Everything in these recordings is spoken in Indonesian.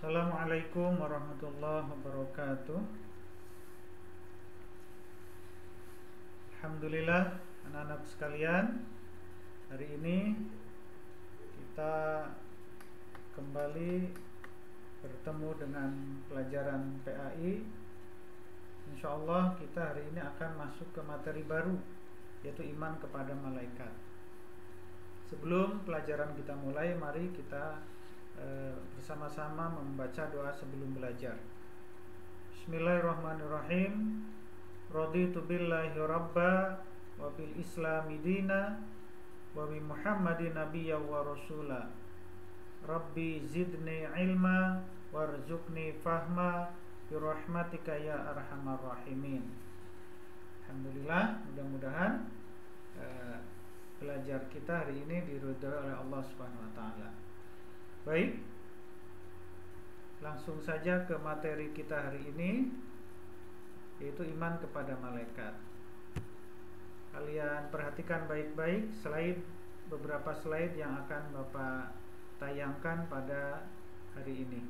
Assalamualaikum warahmatullahi wabarakatuh. Alhamdulillah, anak-anak sekalian, hari ini kita kembali bertemu dengan pelajaran PAI. Insyaallah kita hari ini akan masuk ke materi baru, yaitu iman kepada malaikat. Sebelum pelajaran kita mulai, mari kita bersama-sama membaca doa sebelum belajar. Bismillahirrahmanirrahim. Raditu billahi rabba wa bil islami dina wa bi Muhammadin nabiyya wa rasula. Rabbi zidni ilma warzuqni fahma bi rahmatika ya arhamar rahimin. Alhamdulillah, mudah-mudahan belajar kita hari ini diridhoi oleh Allah Subhanahu wa taala. Baik, langsung saja ke materi kita hari ini, yaitu iman kepada malaikat. Kalian perhatikan baik-baik beberapa slide yang akan Bapak tayangkan pada hari ini.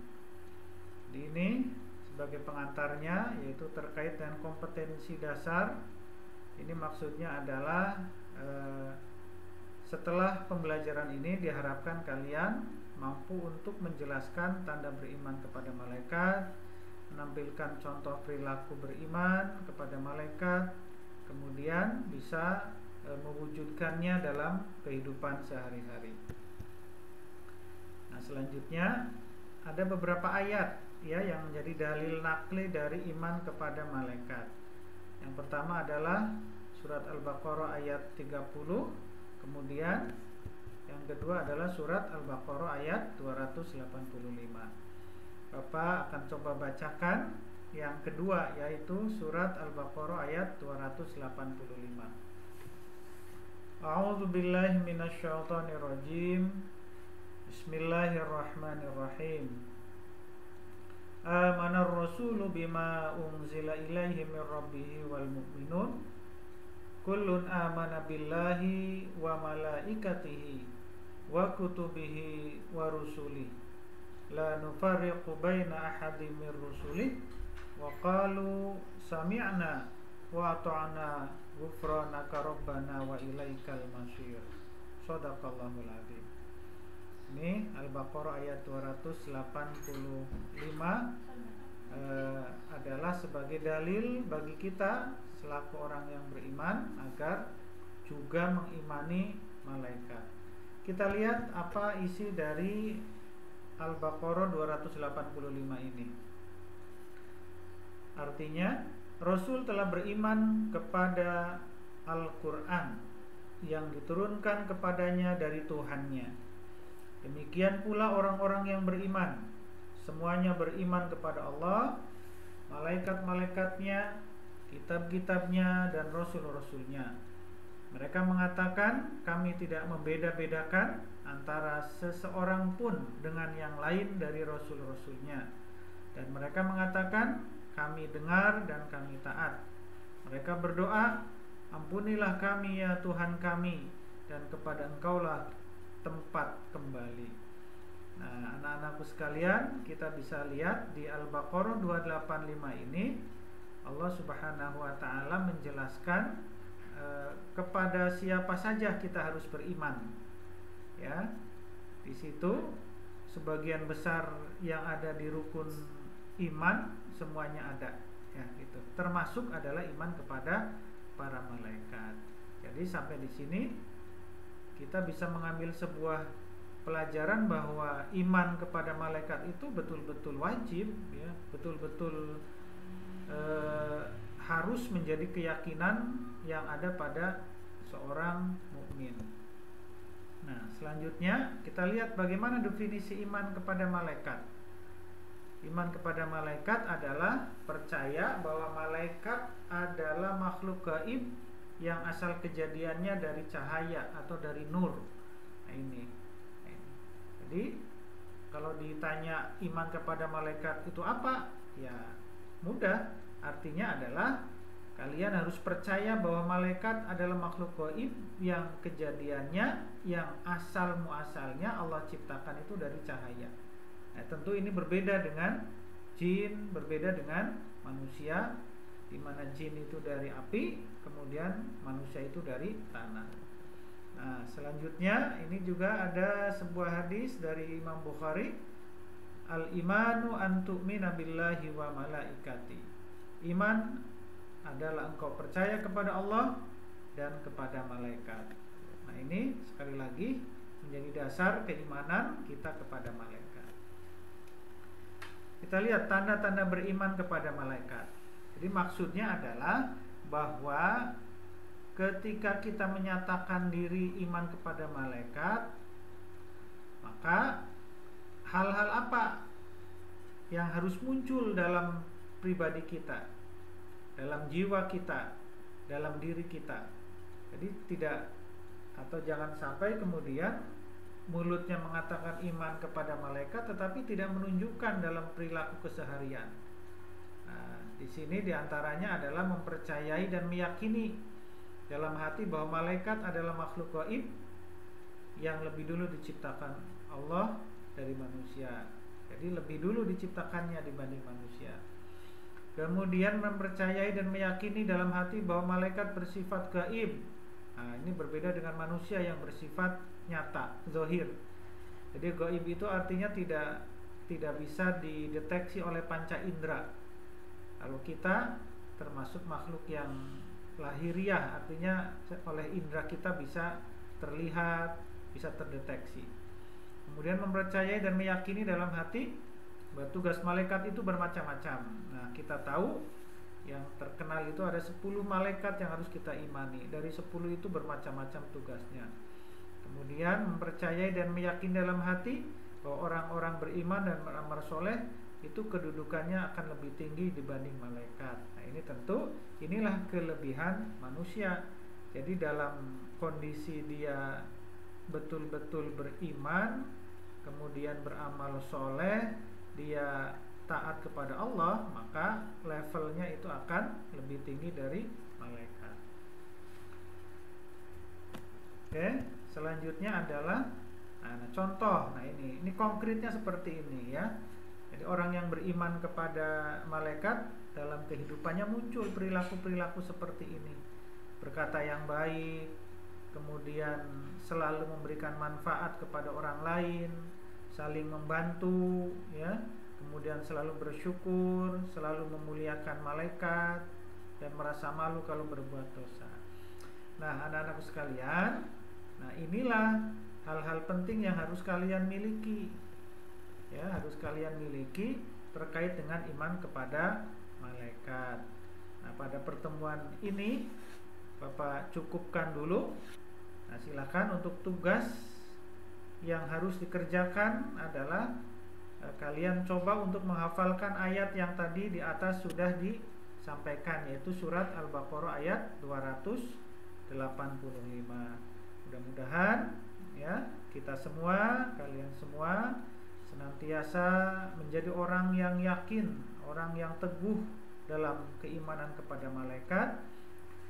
Di ini sebagai pengantarnya, yaitu terkait dengan kompetensi dasar. Ini maksudnya adalah setelah pembelajaran ini diharapkan kalian mampu untuk menjelaskan tanda beriman kepada malaikat, menampilkan contoh perilaku beriman kepada malaikat, kemudian bisa mewujudkannya dalam kehidupan sehari-hari. Nah, selanjutnya ada beberapa ayat ya yang menjadi dalil nakli dari iman kepada malaikat. Yang pertama adalah surat Al-Baqarah ayat 30, kemudian yang kedua adalah surat Al-Baqarah ayat 285. Bapak akan coba bacakan yang kedua, yaitu surat Al-Baqarah ayat 285. A'udzu billahi minasyaitonir rajim. Bismillahirrahmanirrahim. Amanar rasulu bima unzila ilaihi mir rabbih wal mu'minun kullun amana billahi wa malaikatihi wa kutubihi wa rusulih la nufarriqu baina ahadin min rusulih wa qalu sami'na wa ata'na ghufranaka rabbana wa ilaikal masyir. Shadaqallahul adzim. Ini Al-Baqarah ayat 285 adalah sebagai dalil bagi kita selaku orang yang beriman agar juga mengimani malaikat. Kita lihat apa isi dari Al-Baqarah 285 ini. Artinya, Rasul telah beriman kepada Al-Quran yang diturunkan kepadanya dari Tuhannya. Demikian pula orang-orang yang beriman, semuanya beriman kepada Allah, malaikat-malaikatnya, kitab-kitabnya, dan rasul-rasulnya. Mereka mengatakan, kami tidak membeda-bedakan antara seseorang pun dengan yang lain dari rasul-rasulnya. Dan mereka mengatakan, kami dengar dan kami taat. Mereka berdoa, ampunilah kami ya Tuhan kami, dan kepada Engkaulah tempat kembali. Nah, anak-anakku sekalian, kita bisa lihat di Al-Baqarah 285 ini Allah Subhanahu wa taala menjelaskan kepada siapa saja kita harus beriman. Ya. Di situ sebagian besar yang ada di rukun iman semuanya ada, ya gitu. Termasuk adalah iman kepada para malaikat. Jadi sampai di sini kita bisa mengambil sebuah pelajaran bahwa iman kepada malaikat itu betul-betul wajib, ya, betul-betul harus menjadi keyakinan yang ada pada seorang mukmin. Nah, selanjutnya kita lihat bagaimana definisi iman kepada malaikat. Iman kepada malaikat adalah percaya bahwa malaikat adalah makhluk gaib yang asal kejadiannya dari cahaya atau dari nur. Nah, ini. Jadi kalau ditanya iman kepada malaikat itu apa? Ya mudah. Artinya adalah kalian harus percaya bahwa malaikat adalah makhluk gaib yang kejadiannya, yang asal muasalnya Allah ciptakan itu dari cahaya. Nah, tentu ini berbeda dengan jin, berbeda dengan manusia, di mana jin itu dari api, kemudian manusia itu dari tanah. Nah, selanjutnya ini juga ada sebuah hadis dari Imam Bukhari, al-imanu an tu'mina billahi wa malaikati. Iman adalah engkau percaya kepada Allah dan kepada malaikat. Nah, ini sekali lagi menjadi dasar keimanan kita kepada malaikat. Kita lihat tanda-tanda beriman kepada malaikat. Jadi maksudnya adalah bahwa ketika kita menyatakan diri iman kepada malaikat, maka hal-hal apa yang harus muncul dalam pribadi kita, dalam jiwa kita, dalam diri kita. Jadi tidak, atau jangan sampai kemudian mulutnya mengatakan iman kepada malaikat tetapi tidak menunjukkan dalam perilaku keseharian. Nah, di sini diantaranya adalah mempercayai dan meyakini dalam hati bahwa malaikat adalah makhluk gaib yang lebih dulu diciptakan Allah dari manusia. Jadi lebih dulu diciptakannya dibanding manusia. Kemudian mempercayai dan meyakini dalam hati bahwa malaikat bersifat gaib. Nah, ini berbeda dengan manusia yang bersifat nyata, zahir. Jadi gaib itu artinya tidak bisa dideteksi oleh panca indera. Kalau kita termasuk makhluk yang lahiriah, artinya oleh indera kita bisa terlihat, bisa terdeteksi. Kemudian mempercayai dan meyakini dalam hati bahwa tugas malaikat itu bermacam-macam. Nah, kita tahu yang terkenal itu ada 10 malaikat yang harus kita imani. Dari 10 itu bermacam-macam tugasnya. Kemudian mempercayai dan meyakini dalam hati bahwa orang-orang beriman dan beramal soleh itu kedudukannya akan lebih tinggi dibanding malaikat. Nah, ini tentu inilah kelebihan manusia. Jadi dalam kondisi dia betul-betul beriman, kemudian beramal soleh, dia taat kepada Allah, maka levelnya itu akan lebih tinggi dari malaikat. Oke, selanjutnya adalah contoh. Nah, ini konkretnya seperti ini ya. Jadi orang yang beriman kepada malaikat dalam kehidupannya muncul perilaku-perilaku seperti ini. Berkata yang baik, kemudian selalu memberikan manfaat kepada orang lain, saling membantu ya, kemudian selalu bersyukur, selalu memuliakan malaikat, dan merasa malu kalau berbuat dosa. Nah, anak-anakku sekalian, nah inilah hal-hal penting yang harus kalian miliki ya, harus kalian miliki terkait dengan iman kepada malaikat. Nah, pada pertemuan ini Bapak cukupkan dulu. Nah, silakan untuk tugas yang harus dikerjakan adalah kalian coba untuk menghafalkan ayat yang tadi di atas sudah disampaikan, yaitu surat Al-Baqarah ayat 285. Mudah-mudahan ya kita semua, kalian semua senantiasa menjadi orang yang yakin, orang yang teguh dalam keimanan kepada malaikat,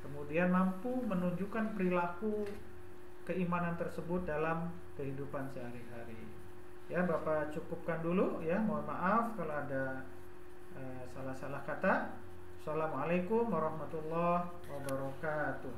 kemudian mampu menunjukkan perilaku keimanan tersebut dalam kehidupan sehari-hari. Ya, Bapak cukupkan dulu ya. Mohon maaf kalau ada salah-salah kata. Assalamualaikum warahmatullahi wabarakatuh.